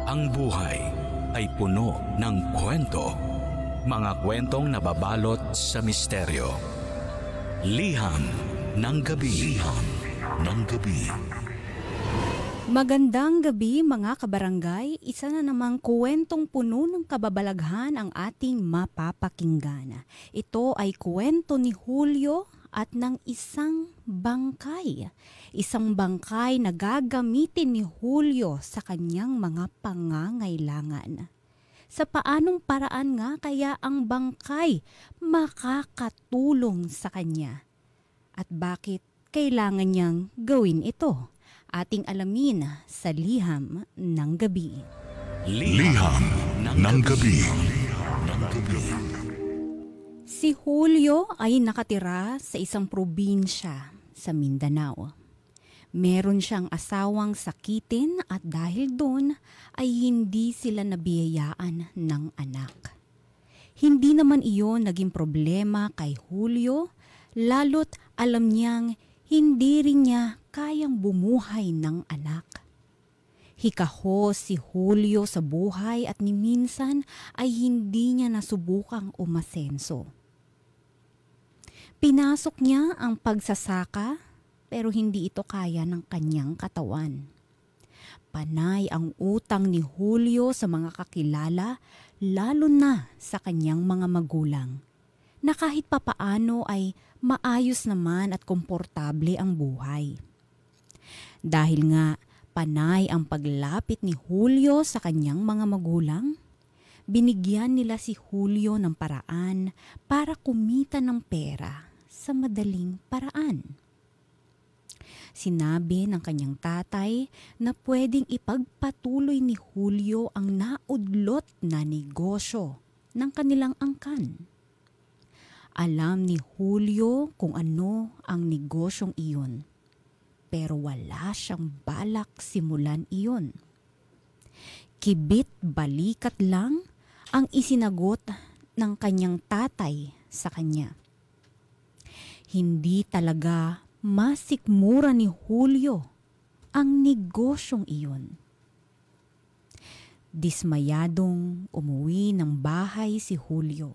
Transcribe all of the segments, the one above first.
Ang buhay ay puno ng kwento. Mga kwentong nababalot sa misteryo. Liham ng gabi. Liham ng gabi. Magandang gabi mga kabarangay, isa na namang kwentong puno ng kababalaghan ang ating mapapakinggan. Ito ay kwento ni Julio at ng isang bangkay. Isang bangkay na gagamitin ni Julio sa kanyang mga pangangailangan. Sa paanong paraan nga kaya ang bangkay makakatulong sa kanya? At bakit kailangan niyang gawin ito? Ating alamin sa Liham ng Gabi. Liham ng gabi. Si Julio ay nakatira sa isang probinsya sa Mindanao. Meron siyang asawang sakitin at dahil doon ay hindi sila nabiyayaan ng anak. Hindi naman iyon naging problema kay Julio, lalo't alam niyang hindi rin niya kayang bumuhay ng anak. Hikaho si Julio sa buhay at ni minsan ay hindi niya nasubukang umasenso. Pinasok niya ang pagsasaka pero hindi ito kaya ng kanyang katawan. Panay ang utang ni Julio sa mga kakilala, lalo na sa kanyang mga magulang, na kahit papaano ay maayos naman at komportable ang buhay. Dahil nga panay ang paglapit ni Julio sa kanyang mga magulang, binigyan nila si Julio ng paraan para kumita ng pera sa madaling paraan. Sinabi ng kanyang tatay na pwedeng ipagpatuloy ni Julio ang naudlot na negosyo ng kanilang angkan. Alam ni Julio kung ano ang negosyong iyon, pero wala siyang balak simulan iyon. Kibit balikat lang ang isinagot ng kanyang tatay sa kanya. Hindi talaga masikmura ni Julio ang negosyong iyon. Dismayadong umuwi ng bahay si Julio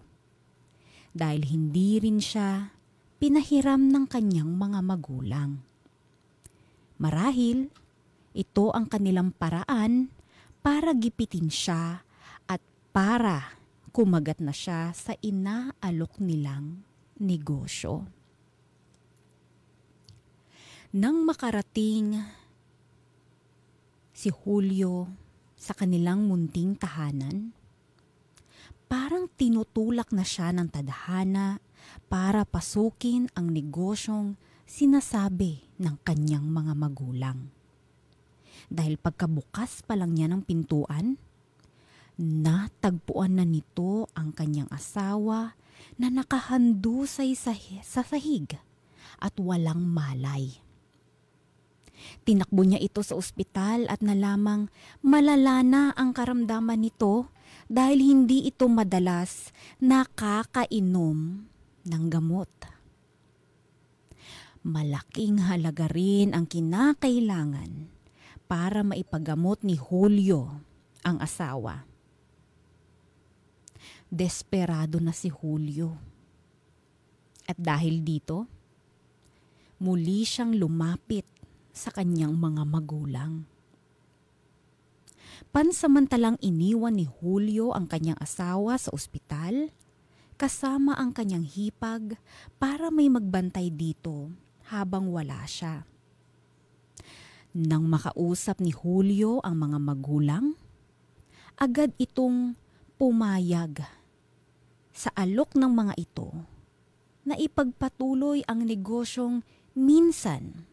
dahil hindi rin siya pinahiram ng kanyang mga magulang. Marahil, ito ang kanilang paraan para gipitin siya at para kumagat na siya sa inaalok nilang negosyo. Nang makarating si Julio sa kanilang munting tahanan, parang tinutulak na siya ng tadhana para pasukin ang negosyong sinasabi ng kanyang mga magulang. Dahil pagkabukas pa lang niya ng pintuan, natagpuan na nito ang kanyang asawa na nakahandusay sa sahig at walang malay. Tinakbo niya ito sa ospital at nalamang malala na ang karamdaman nito dahil hindi ito madalas nakakainom ng gamot. Malaking halaga rin ang kinakailangan para maipagamot ni Julio ang asawa. Desperado na si Julio. At dahil dito, muli siyang lumapit sa kanyang mga magulang. Pansamantalang iniwan ni Julio ang kanyang asawa sa ospital kasama ang kanyang hipag para may magbantay dito habang wala siya. Nang makausap ni Julio ang mga magulang, agad itong pumayag sa alok ng mga ito na ipagpatuloy ang negosyong minsan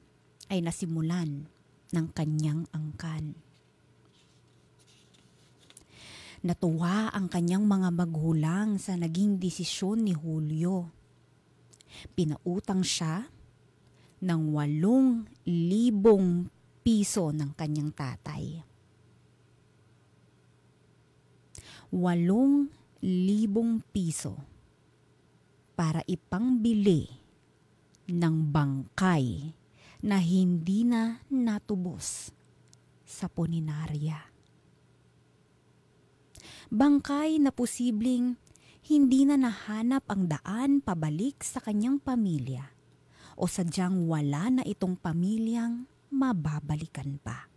ay nasimulan ng kanyang angkan. Natuwa ang kanyang mga magulang sa naging desisyon ni Julio. Pinautang siya ng 8,000 piso ng kanyang tatay. 8,000 piso para ipangbili ng bangkay na hindi na natubos sa puninarya. Bangkay na posibleng hindi na nahanap ang daan pabalik sa kanyang pamilya o sadyang wala na itong pamilyang mababalikan pa.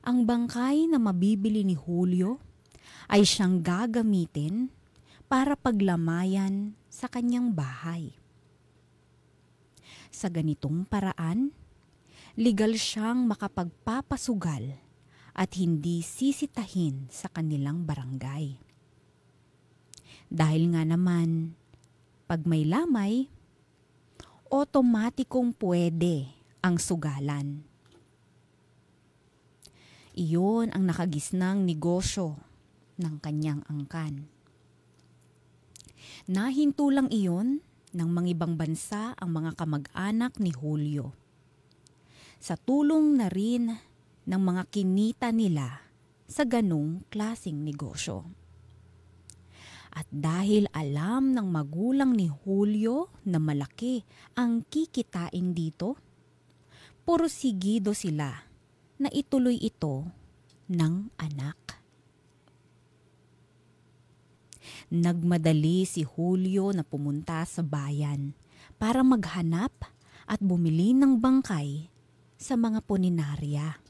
Ang bangkay na mabibili ni Julio ay siyang gagamitin para paglamayan sa kanyang bahay. Sa ganitong paraan, legal siyang makapagpapasugal at hindi sisitahin sa kanilang barangay. Dahil nga naman, pag may lamay, otomatikong pwede ang sugalan. Iyon ang nakagisnang negosyo ng kanyang angkan. Nahinto lang iyon ng mga ibang bansa ang mga kamag-anak ni Julio. Sa tulong na rin ng mga kinita nila sa ganong klaseng negosyo. At dahil alam ng magulang ni Julio na malaki ang kikitain dito, porsigido sila na ituloy ito ng anak. Nagmadali si Julio na pumunta sa bayan para maghanap at bumili ng bangkay sa mga puninarya.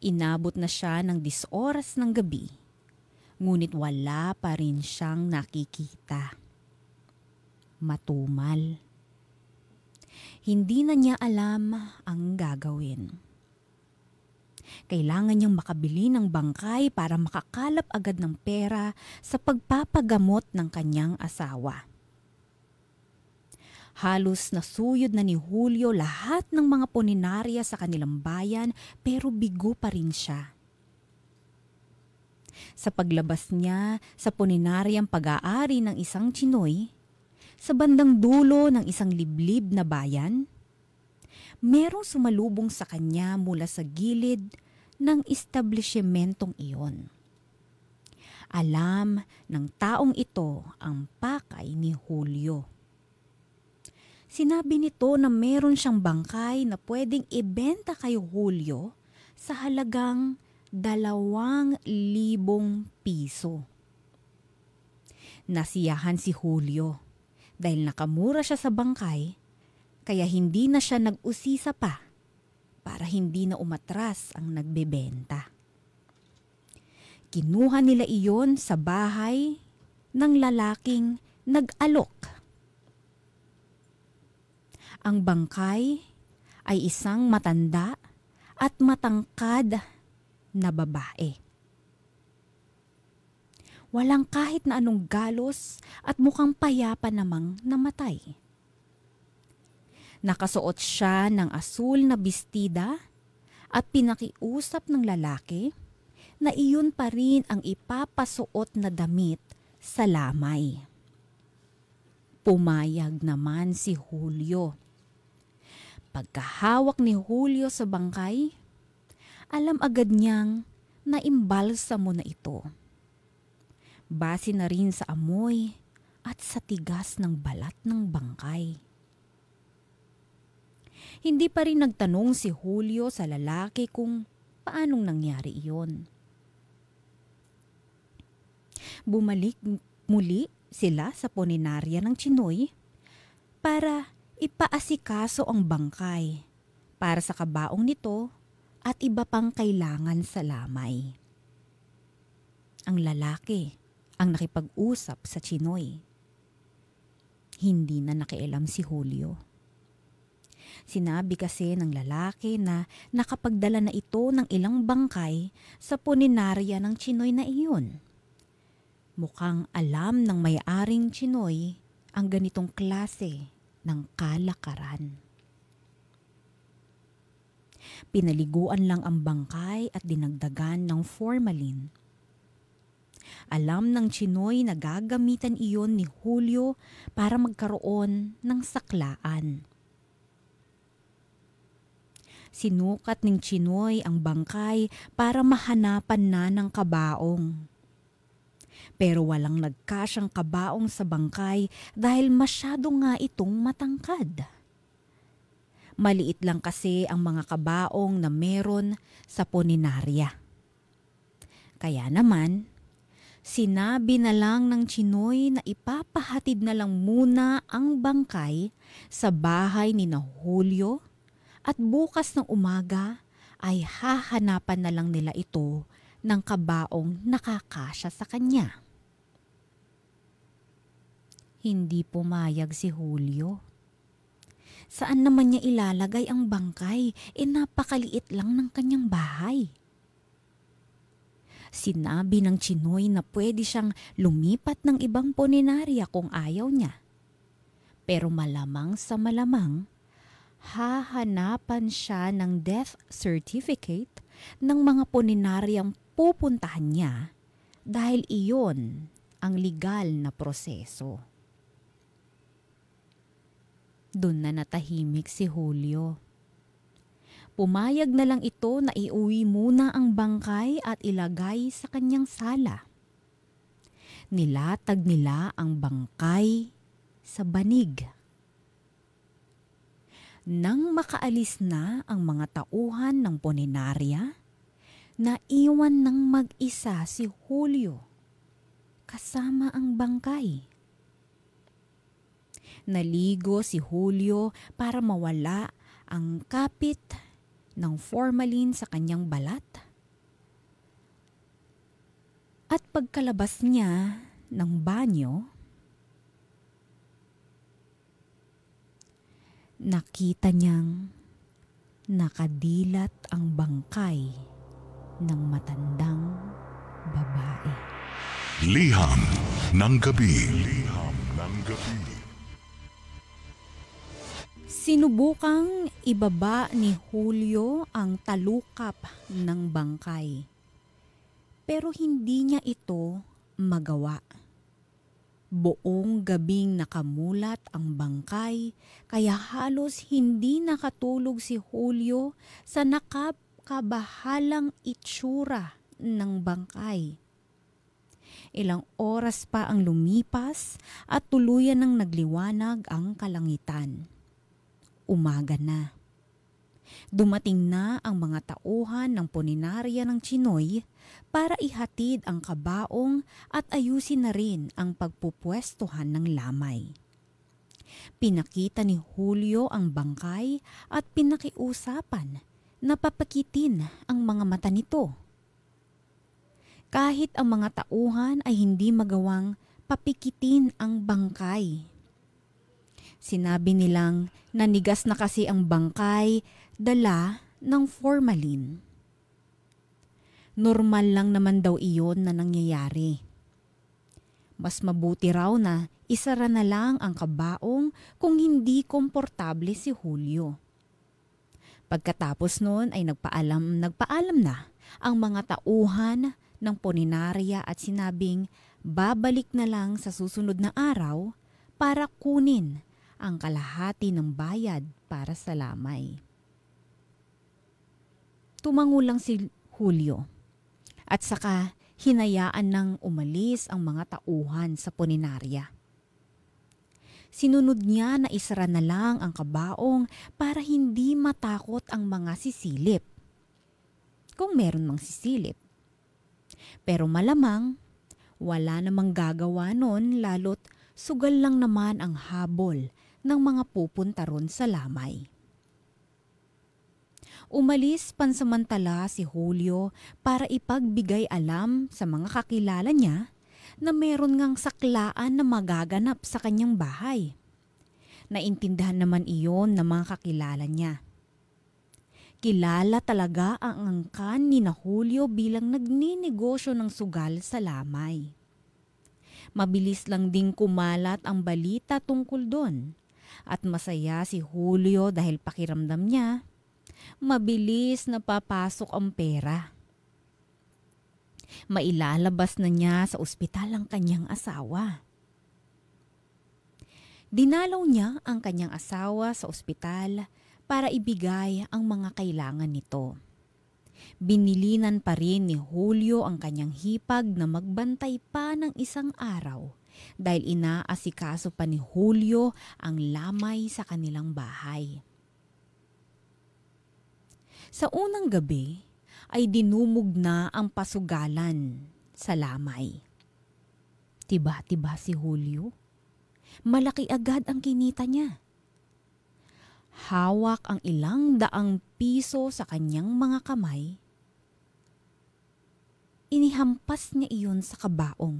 Inabot na siya ng 10 oras ng gabi, ngunit wala pa rin siyang nakikita. Matumal. Hindi na niya alam ang gagawin. Kailangan niyang makabili ng bangkay para makakalap agad ng pera sa pagpapagamot ng kanyang asawa. Halos nasuyod na ni Julio lahat ng mga puninarya sa kanilang bayan pero bigo pa rin siya. Sa paglabas niya sa puninaryang pag-aari ng isang Chinoy, sa bandang dulo ng isang liblib na bayan, merong sumalubong sa kanya mula sa gilid ng establishmentong iyon. Alam ng taong ito ang pakay ni Julio. Sinabi nito na meron siyang bangkay na pwedeng ibenta kay Julio sa halagang 2,000 piso. Nasiyahan si Julio dahil nakamura siya sa bangkay, kaya hindi na siya nag-usisa pa para hindi na umatras ang nagbebenta. Kinuha nila iyon sa bahay ng lalaking nag-alok. Ang bangkay ay isang matanda at matangkad na babae. Walang kahit na anong galos at mukhang payapa namang namatay. Nakasuot siya ng asul na bestida at pinakiusap ng lalaki na iyon pa rin ang ipapasuot na damit sa lamay. Pumayag naman si Julio. Pagkahawak ni Julio sa bangkay, alam agad niyang naimbalsa mo na ito. Base na rin sa amoy at sa tigas ng balat ng bangkay. Hindi pa rin nagtanong si Julio sa lalaki kung paanong nangyari iyon. Bumalik muli sila sa puninarya ng Chinoy para ipaasikaso ang bangkay para sa kabaong nito at iba pang kailangan sa lamay. Ang lalaki ang nakipag-usap sa Chinoy. Hindi na nakialam si Julio. Sinabi kasi ng lalaki na nakapagdala na ito ng ilang bangkay sa puninarya ng Chinoy na iyon. Mukhang alam ng may-aring Chinoy ang ganitong klase ng kalakaran. Pinaliguan lang ang bangkay at dinagdagan ng formalin. Alam ng Chinoy na gagamitan iyon ni Julio para magkaroon ng saklaan. Sinukat ng Chinoy ang bangkay para mahanapan na ng kabaong. Pero walang nagkasyang kabaong sa bangkay dahil masyado nga itong matangkad. Maliit lang kasi ang mga kabaong na meron sa punerarya. Kaya naman, sinabi na lang ng Chinoy na ipapahatid na lang muna ang bangkay sa bahay ni na Julio at bukas ng umaga ay hahanapan na lang nila ito ng kabaong nakakasya sa kanya. Hindi pumayag si Julio. Saan naman niya ilalagay ang bangkay? Napakaliit lang ng kanyang bahay. Sinabi ng Chinoy na pwede siyang lumipat ng ibang punerarya kung ayaw niya. Pero malamang sa malamang, hahanapan siya ng death certificate ng mga puneraryang pupuntahan niya dahil iyon ang legal na proseso. Doon na natahimik si Julio. Pumayag na lang ito na iuwi muna ang bangkay at ilagay sa kanyang sala. Nilatag nila ang bangkay sa banig. Nang makaalis na ang mga tauhan ng punerarya, naiwan ng mag-isa si Julio kasama ang bangkay. Naligo si Julio para mawala ang kapit ng formalin sa kanyang balat. At pagkalabas niya ng banyo, nakita niyang nakadilat ang bangkay ng matandang babae. Liham ng gabi. Liham ng gabi. Sinubukang ibaba ni Julio ang talukap ng bangkay. Pero hindi niya ito magawa. Buong gabing nakamulat ang bangkay kaya halos hindi nakatulog si Julio sa nakakabahalang itsura ng bangkay. Ilang oras pa ang lumipas at tuluyan ng nagliwanag ang kalangitan. Umaga na. Dumating na ang mga tauhan ng punerarya ng Chinoy para ihatid ang kabaong at ayusin na rin ang pagpupwestuhan ng lamay. Pinakita ni Julio ang bangkay at pinakiusapan na papakitin ang mga mata nito. Kahit ang mga tauhan ay hindi magawang papikitin ang bangkay. Sinabi nilang nanigas na kasi ang bangkay dala ng formalin. Normal lang naman daw iyon na nangyayari. Mas mabuti raw na isara na lang ang kabaong kung hindi komportable si Julio. Pagkatapos noon ay nagpaalam na ang mga tauhan ng punerarya at sinabing babalik na lang sa susunod na araw para kunin ang kalahati ng bayad para sa lamay. Tumango lang si Julio at saka hinayaan ng umalis ang mga tauhan sa punerarya. Sinunod niya na isara na lang ang kabaong para hindi matakot ang mga sisilip. Kung meron mang sisilip. Pero malamang wala namang gagawa nun lalo't sugal lang naman ang habol ng mga pupunta ron sa lamay. Umalis pansamantala si Julio para ipagbigay alam sa mga kakilala niya na meron ngang saklaan na magaganap sa kanyang bahay. Naintindihan naman iyon ng mga kakilala niya. Kilala talaga ang angkan ni na Julio bilang nagninegosyo ng sugal sa lamay. Mabilis lang ding kumalat ang balita tungkol doon. At masaya si Julio dahil pakiramdam niya, mabilis na papasok ang pera. Mailalabas na niya sa ospital ang kanyang asawa. Dinalaw niya ang kanyang asawa sa ospital para ibigay ang mga kailangan nito. Binilinan pa rin ni Julio ang kanyang hipag na magbantay pa ng isang araw dahil inaasikaso pa ni Julio ang lamay sa kanilang bahay. Sa unang gabi ay dinumog na ang pasugalan sa lamay. Tiba-tiba si Julio. Malaki agad ang kinita niya. Hawak ang ilang daang piso sa kanyang mga kamay. Inihampas niya iyon sa kabaong.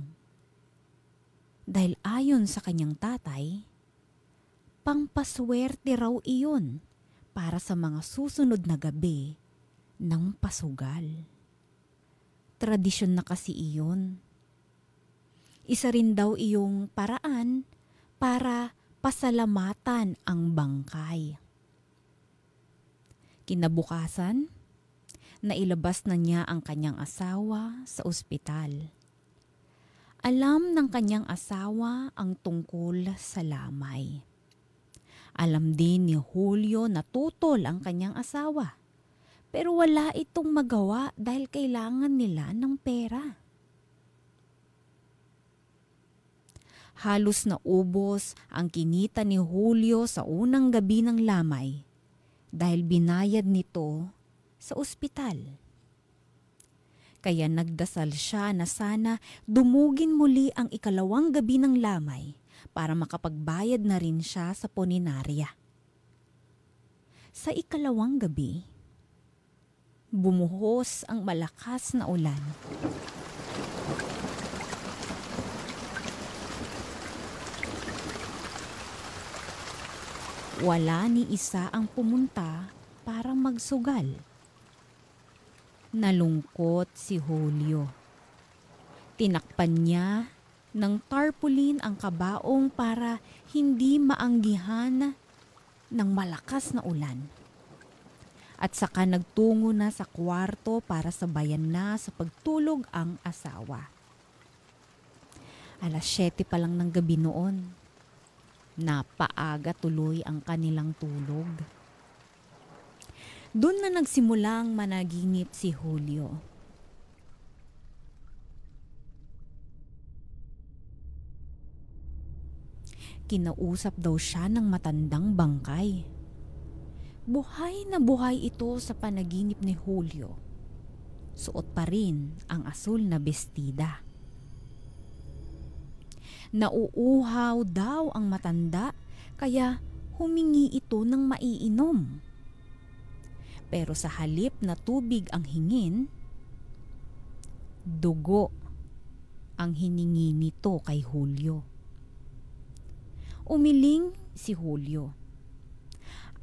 Dahil ayon sa kanyang tatay, pampaswerte raw iyon para sa mga susunod na gabi ng pasugal. Tradisyon na kasi iyon. Isa rin daw iyong paraan para pasalamatan ang bangkay. Kinabukasan, nailabas na niya ang kanyang asawa sa ospital. Alam ng kanyang asawa ang tungkol sa lamay. Alam din ni Julio na tutol ang kanyang asawa. Pero wala itong magawa dahil kailangan nila ng pera. Halos naubos ang kinita ni Julio sa unang gabi ng lamay dahil binayad nito sa ospital. Kaya nagdasal siya na sana dumugin muli ang ikalawang gabi ng lamay para makapagbayad na rin siya sa punerarya. Sa ikalawang gabi, bumuhos ang malakas na ulan. Wala ni isa ang pumunta para magsugal. Nalungkot si Julio. Tinakpan niya ng tarpaulin ang kabaong para hindi maanggihan ng malakas na ulan. At saka nagtungo na sa kwarto para sabayan na sa pagtulog ang asawa. 7:00 pa lang ng gabi noon. Napaaga tuloy ang kanilang tulog. Doon na nagsimulang managinip si Julio. Kinausap daw siya ng matandang bangkay. Buhay na buhay ito sa panaginip ni Julio. Suot pa rin ang asul na bestida. Nauuhaw daw ang matanda kaya humingi ito ng maiinom. Pero sa halip na tubig ang hingin, dugo ang hiningi nito kay Julio. Umiling si Julio.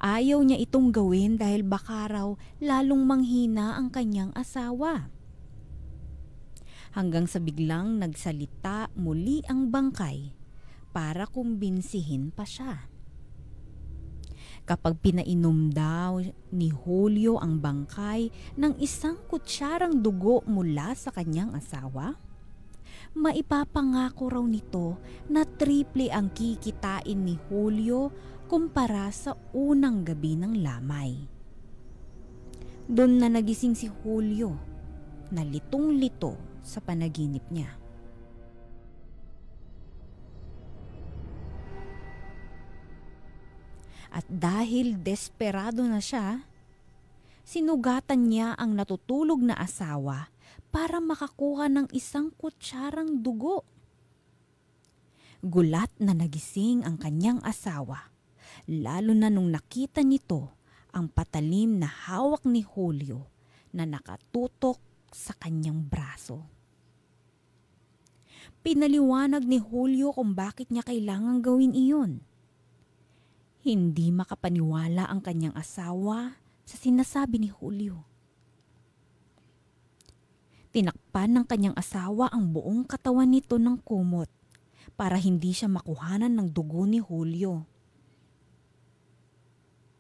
Ayaw niya itong gawin dahil baka raw lalong manghina ang kanyang asawa. Hanggang sa biglang nagsalita muli ang bangkay para kumbinsihin pa siya. Kapag pinainom daw ni Julio ang bangkay ng isang kutsyarang dugo mula sa kanyang asawa, maipapangako raw nito na triple ang kikitain ni Julio kumpara sa unang gabi ng lamay. Doon na nagising si Julio, na litong-lito sa panaginip niya. At dahil desperado na siya, sinugatan niya ang natutulog na asawa para makakuha ng isang kutsarang dugo. Gulat na nagising ang kanyang asawa, lalo na nung nakita nito ang patalim na hawak ni Julio na nakatutok sa kanyang braso. Pinaliwanag ni Julio kung bakit niya kailangang gawin iyon. Hindi makapaniwala ang kanyang asawa sa sinasabi ni Julio. Tinakpan ng kanyang asawa ang buong katawan nito ng kumot para hindi siya makuhanan ng dugo ni Julio.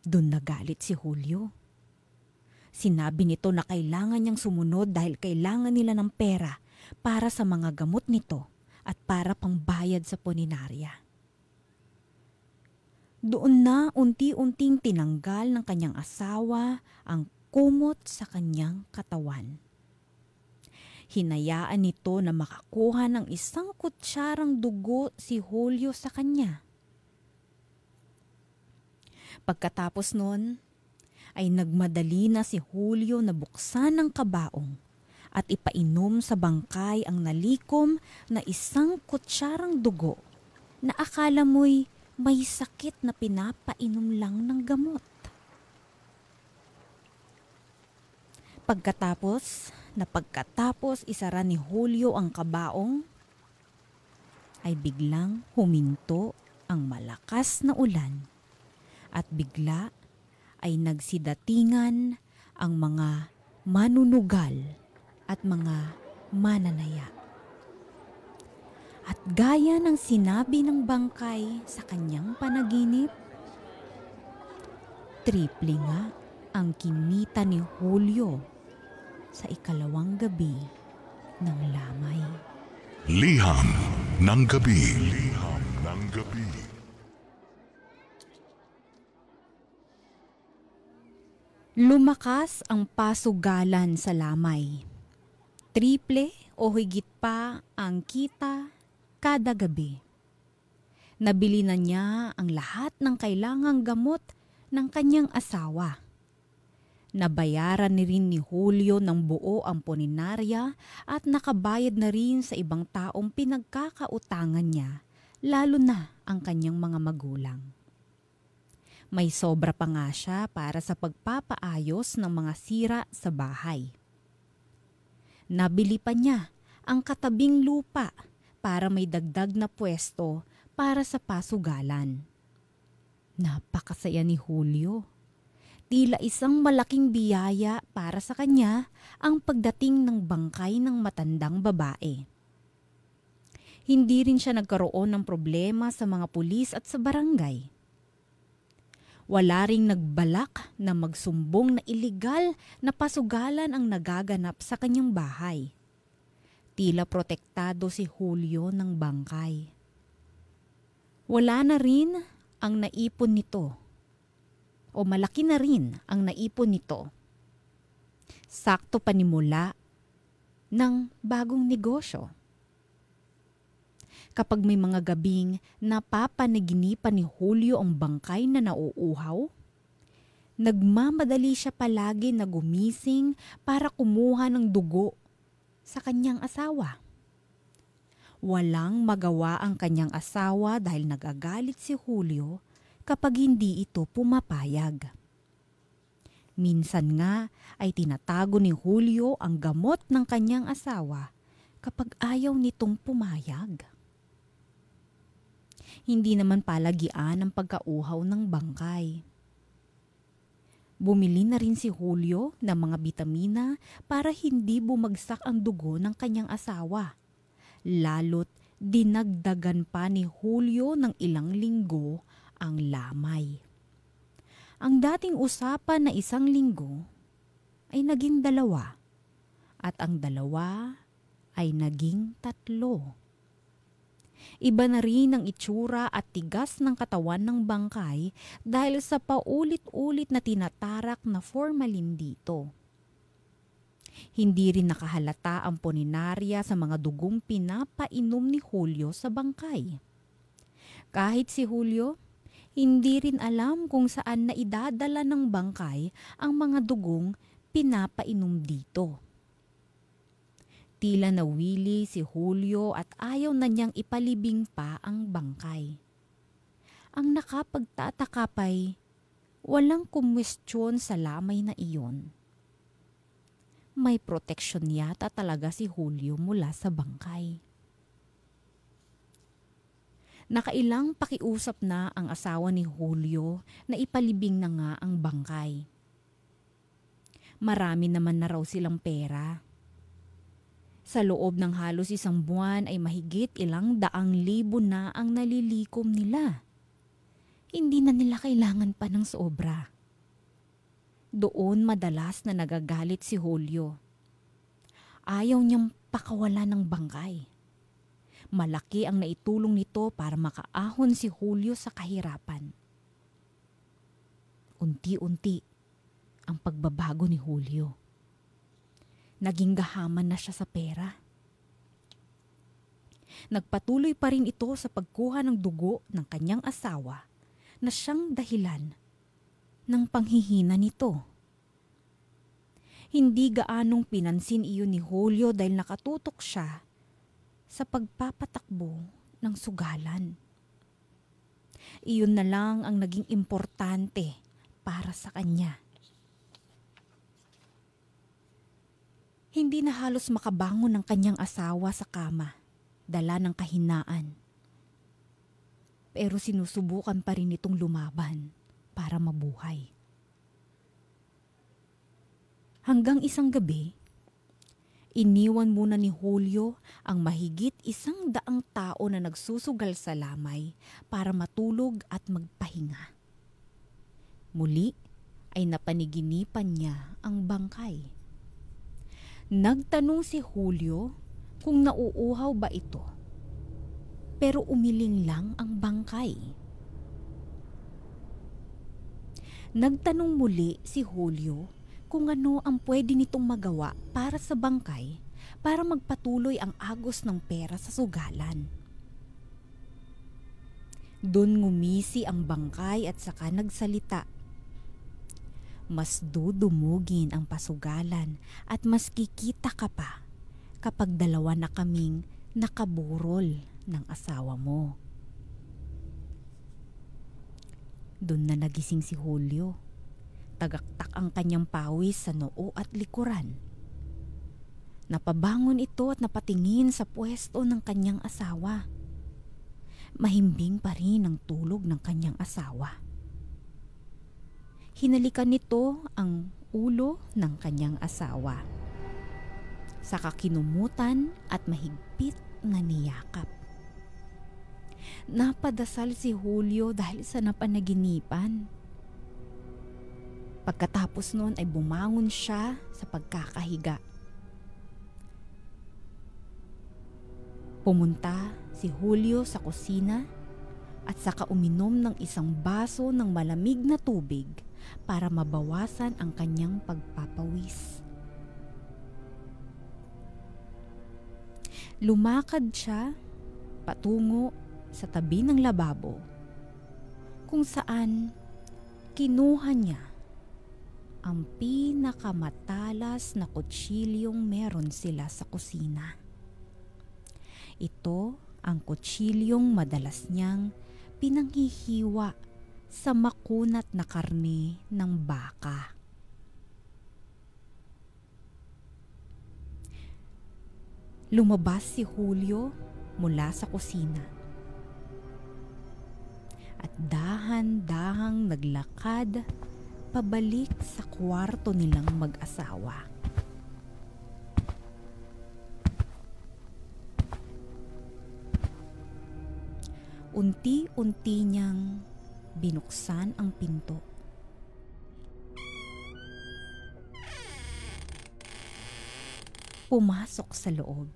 Doon nagalit si Julio. Sinabi nito na kailangan niyang sumunod dahil kailangan nila ng pera para sa mga gamot nito at para pangbayad sa punerarya. Doon na unti-unting tinanggal ng kanyang asawa ang kumot sa kanyang katawan. Hinayaan nito na makakuha ng isang kutsarang dugo si Julio sa kanya. Pagkatapos nun, ay nagmadali na si Julio na buksan ang kabaong at ipainom sa bangkay ang nalikom na isang kutsarang dugo na akala mo'y may sakit na pinapainom lang ng gamot. Pagkatapos isara ni Julio ang kabaong, ay biglang huminto ang malakas na ulan at bigla ay nagsidatingan ang mga manunugal at mga mananaya. At gaya ng sinabi ng bangkay sa kanyang panaginip, triple nga ang kinita ni Julio sa ikalawang gabi ng lamay. Liham ng gabi. Liham ng gabi. Lumakas ang pasugalan sa lamay. Triple o higit pa ang kita kada gabi. Nabili na niya ang lahat ng kailangang gamot ng kanyang asawa. Nabayaran ni rin ni Julio ng buo ang puninarya at nakabayad na rin sa ibang taong pinagkakautangan niya, lalo na ang kanyang mga magulang. May sobra pa nga siya para sa pagpapaayos ng mga sira sa bahay. Nabili pa niya ang katabing lupa para may dagdag na pwesto para sa pasugalan. Napakasaya ni Julio. Tila isang malaking biyaya para sa kanya ang pagdating ng bangkay ng matandang babae. Hindi rin siya nagkaroon ng problema sa mga pulis at sa barangay. Wala ring nagbalak na magsumbong na iligal na pasugalan ang nagaganap sa kanyang bahay. Tila protektado si Julio ng bangkay. Wala na rin ang naipon nito. O malaki na rin ang naipon nito. Sakto panimula ng bagong negosyo. Kapag may mga gabing napapanaginipan ni Julio ang bangkay na nauuhaw, nagmamadali siya palagi na gumising para kumuha ng dugo sa kanyang asawa. Walang magawa ang kanyang asawa dahil nagagalit si Julio kapag hindi ito pumapayag. Minsan nga ay tinatago ni Julio ang gamot ng kanyang asawa kapag ayaw nitong pumayag. Hindi naman palagian ang pagkauhaw ng bangkay. Bumili na rin si Julio ng mga bitamina para hindi bumagsak ang dugo ng kanyang asawa. Lalo't dinagdagan pa ni Julio ng ilang linggo ang lamay. Ang dating usapan na 1 linggo ay naging 2 at ang 2 ay naging 3. Iba na rin ang itsura at tigas ng katawan ng bangkay dahil sa paulit-ulit na tinatarak na formalin dito. Hindi rin nakahalata ang puninarya sa mga dugong pinapainom ni Julio sa bangkay. Kahit si Julio, hindi rin alam kung saan na idadala ng bangkay ang mga dugong pinapainom dito. Tila nawili si Julio at ayaw na niyang ipalibing pa ang bangkay. Ang nakapagtataka pa'y walang kumwestiyon sa lamay na iyon. May proteksyon yata talaga si Julio mula sa bangkay. Nakailang pakiusap na ang asawa ni Julio na ipalibing na nga ang bangkay. Marami naman na raw silang pera. Sa loob ng halos 1 buwan ay mahigit ilang 100,000 na ang nalilikom nila. Hindi na nila kailangan pa ng sobra. Doon madalas na nagagalit si Julio. Ayaw niyang pakawala ng bangkay. Malaki ang naitulong nito para makaahon si Julio sa kahirapan. Unti-unti ang pagbabago ni Julio. Naging gahaman na siya sa pera. Nagpatuloy pa rin ito sa pagkuha ng dugo ng kanyang asawa na siyang dahilan ng panghihina nito. Hindi gaanong pinansin iyon ni Julio dahil nakatutok siya sa pagpapatakbo ng sugalan. Iyon na lang ang naging importante para sa kanya. Hindi na halos makabangon ng kanyang asawa sa kama, dala ng kahinaan. Pero sinusubukan pa rin itong lumaban para mabuhay. Hanggang isang gabi, iniwan muna ni Julio ang mahigit 100 tao na nagsusugal sa lamay para matulog at magpahinga. Muli ay napaniginipan niya ang bangkay. Nagtanong si Julio kung nauuhaw ba ito, pero umiling lang ang bangkay. Nagtanong muli si Julio kung ano ang pwede nitong magawa para sa bangkay para magpatuloy ang agos ng pera sa sugalan. Doon ngumisi ang bangkay at saka nagsalita. Mas dudumugin ang pasugalan at mas kikita ka pa kapag dalawa na kaming nakaburol ng asawa mo. Doon na nagising si Julio. Tagaktak ang kanyang pawis sa noo at likuran. Napabangon ito at napatingin sa pwesto ng kanyang asawa. Mahimbing pa rin ang tulog ng kanyang asawa. Hinalikan nito ang ulo ng kanyang asawa. Saka kinumutan at mahigpit na niyakap. Napadasal si Julio dahil sa napanaginipan. Pagkatapos noon ay bumangon siya sa pagkakahiga. Pumunta si Julio sa kusina at saka uminom ng isang baso ng malamig na tubig para mabawasan ang kanyang pagpapawis. Lumakad siya patungo sa tabi ng lababo kung saan kinuha niya ang pinakamatalas na kutsilyong meron sila sa kusina. Ito ang kutsilyong madalas niyang pinanghihiwa sa makunat na karne ng baka. Lumabas si Julio mula sa kusina at dahan-dahang naglakad pabalik sa kwarto nilang mag-asawa. Unti-unti niyang binuksan ang pinto. Pumasok sa loob.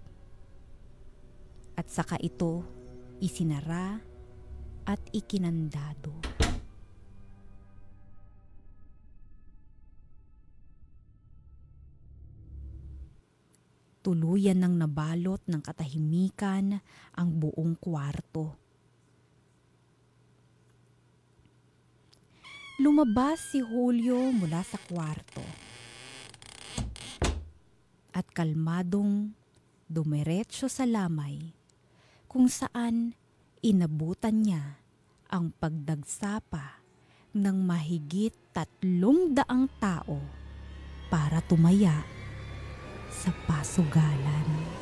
At saka ito isinara at ikinandado. Tuluyan ng nabalot ng katahimikan ang buong kwarto. Lumabas si Julio mula sa kwarto at kalmadong dumiretso sa lamay kung saan inabutan niya ang pagdagsapa ng mahigit 300 tao para tumaya sa pasugalan.